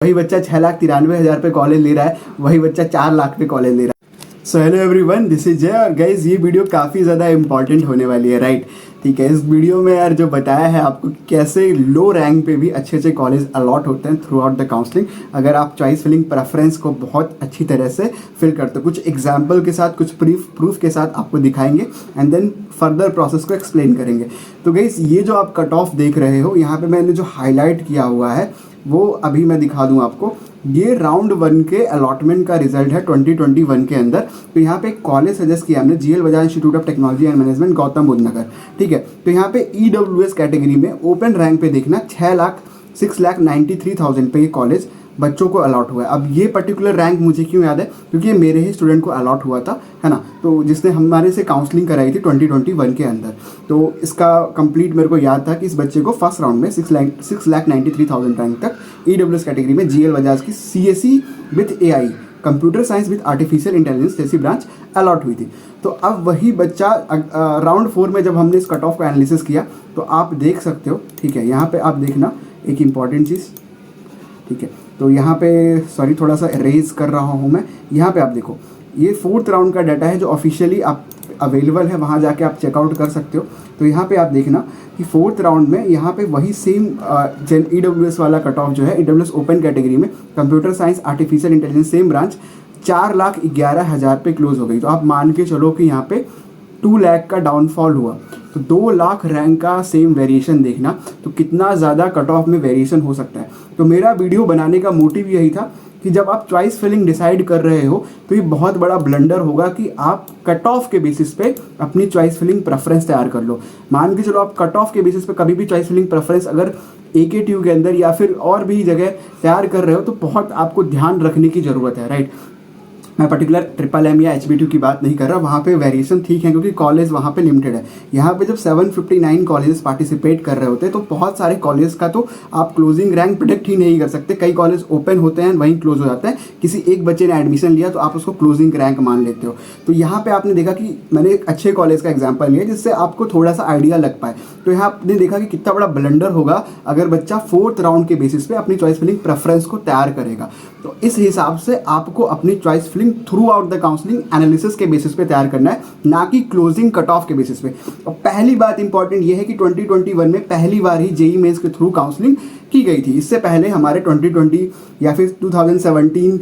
वही बच्चा 6,93,000 पे कॉलेज ले रहा है, वही बच्चा 4 लाख पे कॉलेज ले रहा है। So hello everyone, this is जय। और गाइज ये वीडियो काफ़ी ज़्यादा इंपॉर्टेंट होने वाली है, राइट? ठीक है, इस वीडियो में यार जो बताया है आपको कैसे लो रैंक पे भी अच्छे अच्छे कॉलेज अलॉट होते हैं थ्रू आउट द काउंसलिंग, अगर आप चॉइस फिलिंग प्रेफरेंस को बहुत अच्छी तरह से फिल करते हो। कुछ एग्जाम्पल के साथ, कुछ प्रूफ के साथ आपको दिखाएंगे एंड देन फर्दर प्रोसेस को एक्सप्लेन करेंगे। तो गाइज ये जो आप कट ऑफ देख रहे हो, यहाँ पे मैंने जो हाईलाइट किया हुआ है वो अभी मैं दिखा दूं आपको। ये राउंड 1 के अलॉटमेंट का रिजल्ट है 2021 के अंदर। तो यहाँ पे एक कॉलेज सजेस्ट किया हमने, G L Bajaj institute of technology and management, Gautam Buddh Nagar. ठीक है, तो यहाँ पे ईडब्ल्यूएस कैटेगरी में ओपन रैंक पे देखना 6,93,000 पे ये कॉलेज बच्चों को अलॉट हुआ है। अब ये पर्टिकुलर रैंक मुझे क्यों याद है, क्योंकि ये मेरे ही स्टूडेंट को अलॉट हुआ था, है ना। तो जिसने हमारे से काउंसलिंग कराई थी 2021 के अंदर, तो इसका कंप्लीट मेरे को याद था कि इस बच्चे को फर्स्ट राउंड में 6,93,000 रैंक तक ईडब्ल्यूएस कैटेगरी में जीएल बजाज की CSE with AI, computer science with artificial intelligence जैसी ब्रांच अलॉट हुई थी। तो अब वही बच्चा राउंड 4 में जब हमने इस कट ऑफ का एनालिसिस किया तो आप देख सकते हो, ठीक है, यहाँ पे आप देखना एक इंपॉर्टेंट चीज़, ठीक है। तो यहाँ पे सॉरी थोड़ा सा इरेज कर रहा हूँ मैं। यहाँ पे आप देखो, ये 4th राउंड का डाटा है जो ऑफिशियली आप अवेलेबल है, वहाँ जाके आप चेकआउट कर सकते हो। तो यहाँ पे आप देखना कि 4th राउंड में यहाँ पे वही सेम ईडब्ल्यूएस वाला कट ऑफ जो है, ईडब्ल्यूएस ओपन कैटेगरी में computer science artificial intelligence same branch 4,11,000 पे क्लोज हो गई। तो आप मान के चलो कि यहाँ पे 2 लाख का डाउनफॉल हुआ। तो 2 लाख रैंक का सेम वेरिएशन देखना, तो कितना ज़्यादा कट ऑफ में वेरिएशन हो सकता है। तो मेरा वीडियो बनाने का मोटिव यही था कि जब आप चॉइस फिलिंग डिसाइड कर रहे हो तो ये बहुत बड़ा ब्लंडर होगा कि आप कट ऑफ के बेसिस पे अपनी चॉइस फिलिंग प्रेफरेंस तैयार कर लो। मान के चलो आप कट ऑफ के बेसिस पे कभी भी चॉइस फिलिंग प्रेफरेंस अगर AKTU के अंदर या फिर और भी जगह तैयार कर रहे हो तो बहुत आपको ध्यान रखने की ज़रूरत है, राइट। मैं पर्टिकुलर MMM या HBTU की बात नहीं कर रहा, वहाँ पे वेरिएशन ठीक है क्योंकि कॉलेज वहाँ पे लिमिटेड है। यहाँ पे जब 759 कॉलेजेस पार्टिसिपेट कर रहे होते हैं तो बहुत सारे कॉलेज का तो आप क्लोजिंग रैंक प्रिडिक्ट ही नहीं कर सकते। कई कॉलेज ओपन होते हैं वहीं क्लोज हो जाते हैं, किसी एक बच्चे ने एडमिशन लिया तो आप उसको क्लोजिंग रैंक मान लेते हो। तो यहाँ पर आपने देखा कि मैंने एक अच्छे कॉलेज का एग्जाम्पल लिया जिससे आपको थोड़ा सा आइडिया लग पाए। तो यहाँ आपने देखा कि कितना बड़ा ब्लंडर होगा अगर बच्चा 4th राउंड के बेसिस पे अपनी चॉइस फिलिंग प्रेफरेंस को तैयार करेगा। तो इस हिसाब से आपको अपनी choice filling throughout the counselling analysis के बेसिस पे तैयार करना है, ना कि क्लोजिंग कट ऑफ के बेसिस पे। और पहली बात इंपॉर्टेंट ये है कि 2021 में पहली बार ही जेईई मेंस के थ्रू काउंसलिंग की गई थी। इससे पहले हमारे 2020 या फिर 2017,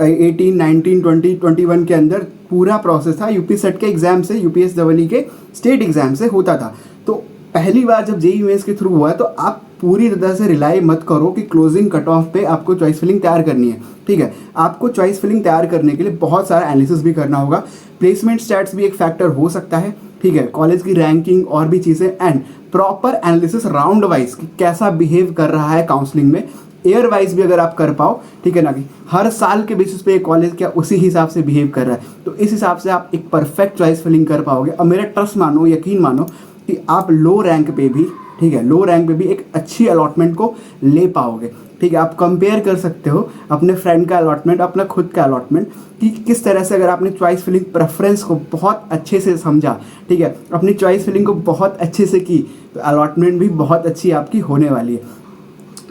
18, 19, 20, 21 के अंदर पूरा प्रोसेस था यूपी सेट के एग्जाम से, UPSEE के स्टेट एग्जाम से होता था। तो पहली बार जब जेईई मेंस के थ्रू हुआ तो आप पूरी तरह से रिलाई मत करो कि क्लोजिंग कट ऑफ पे आपको चॉइस फिलिंग तैयार करनी है, ठीक है। आपको चॉइस फिलिंग तैयार करने के लिए बहुत सारा एनालिसिस भी करना होगा। प्लेसमेंट स्टैट्स भी एक फैक्टर हो सकता है, ठीक है, कॉलेज की रैंकिंग और भी चीज़ें, and proper analysis round wise कैसा बिहेव कर रहा है काउंसलिंग में, ईयर वाइज भी अगर आप कर पाओ, ठीक है ना, कि हर साल के बेसिस पे कॉलेज क्या उसी हिसाब से बिहेव कर रहा है, तो इस हिसाब से आप एक परफेक्ट चॉइस फिलिंग कर पाओगे। और मेरा ट्रस्ट मानो, यकीन मानो कि आप लो रैंक पे भी, ठीक है, लो रैंक पे भी एक अच्छी अलॉटमेंट को ले पाओगे, ठीक है। आप कंपेयर कर सकते हो अपने फ्रेंड का अलॉटमेंट, अपना खुद का अलॉटमेंट, कि किस तरह से अगर आपने चॉइस फिलिंग प्रेफरेंस को बहुत अच्छे से समझा, ठीक है, अपनी चॉइस फिलिंग को बहुत अच्छे से की, तो अलॉटमेंट भी बहुत अच्छी आपकी होने वाली है।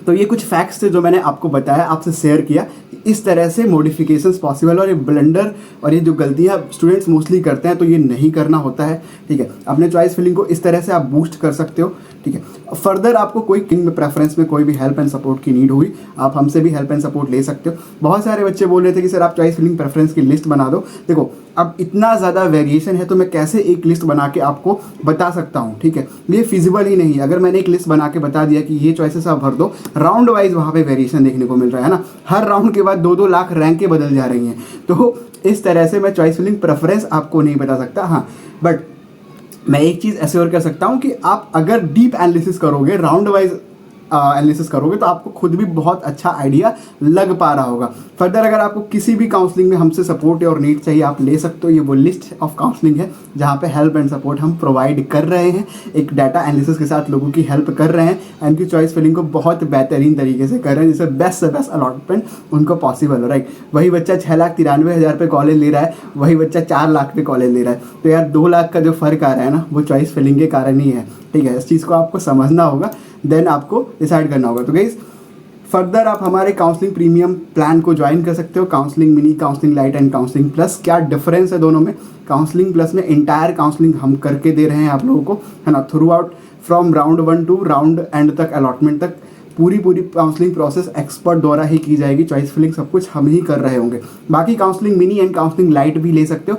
तो ये कुछ फैक्ट्स थे जो मैंने आपको बताया, आपसे शेयर किया। इस तरह से मॉडिफिकेशंस पॉसिबल, और ये ब्लंडर और ये जो गलतियाँ स्टूडेंट्स मोस्टली करते हैं तो ये नहीं करना होता है, ठीक है। अपने चॉइस फिलिंग को इस तरह से आप बूस्ट कर सकते हो, ठीक है। फर्दर आपको कोई किंग में प्रेफरेंस में कोई भी हेल्प एंड सपोर्ट की नीड हुई, आप हमसे भी हेल्प एंड सपोर्ट ले सकते हो। बहुत सारे बच्चे बोल रहे थे कि सर आप चॉइस फिलिंग प्रेफरेंस की लिस्ट बना दो। देखो अब इतना ज़्यादा वेरिएशन है तो मैं कैसे एक लिस्ट बना के आपको बता सकता हूँ, ठीक है, ये फिजिबल ही नहीं है। अगर मैंने एक लिस्ट बना के बता दिया कि ये चॉइसेस आप भर दो, राउंड वाइज वहाँ पे वेरिएशन देखने को मिल रहा है ना, हर राउंड के बाद 2-2 लाख रैंकें बदल जा रही हैं। तो इस तरह से मैं चॉइस फिलिंग प्रेफरेंस आपको नहीं बता सकता। हाँ, बट मैं एक चीज़ एश्योर कर सकता हूँ कि आप अगर डीप एनालिसिस करोगे, राउंड वाइज एनालिसिस करोगे, तो आपको खुद भी बहुत अच्छा आइडिया लग पा रहा होगा। फर्दर अगर आपको किसी भी काउंसलिंग में हमसे सपोर्ट और नीड चाहिए, आप ले सकते हो। ये वो लिस्ट ऑफ काउंसलिंग है जहाँ पे हेल्प एंड सपोर्ट हम प्रोवाइड कर रहे हैं, एक डाटा एनालिसिस के साथ लोगों की हेल्प कर रहे हैं, उनकी चॉइस फिलिंग को बहुत बेहतरीन तरीके से कर रहे हैं, जिससे बेस्ट से बेस्ट अलॉटमेंट उनको पॉसिबल हो, राइट। वही बच्चा 6,93,000 पे कॉलेज ले रहा है, वही बच्चा 4 लाख पे कॉलेज ले रहा है। तो यार 2 लाख का जो फ़र्क आ रहा है ना, वो चॉइस फिलिंग के कारण ही है, ठीक है। इस चीज़ को आपको समझना होगा, देन आपको डिसाइड करना होगा। तो गाइस फर्दर आप हमारे काउंसलिंग प्रीमियम प्लान को ज्वाइन कर सकते हो, counselling mini, counselling light and counselling plus. क्या डिफरेंस है दोनों में? काउंसलिंग प्लस में इंटायर काउंसलिंग हम करके दे रहे हैं आप लोगों को, है ना, throughout from round 1 to round end तक, अलॉटमेंट तक पूरी काउंसलिंग प्रोसेस एक्सपर्ट द्वारा ही की जाएगी, चॉइस फिलिंग सब कुछ हम ही कर रहे होंगे। बाकी counselling mini and counselling light भी ले सकते हो,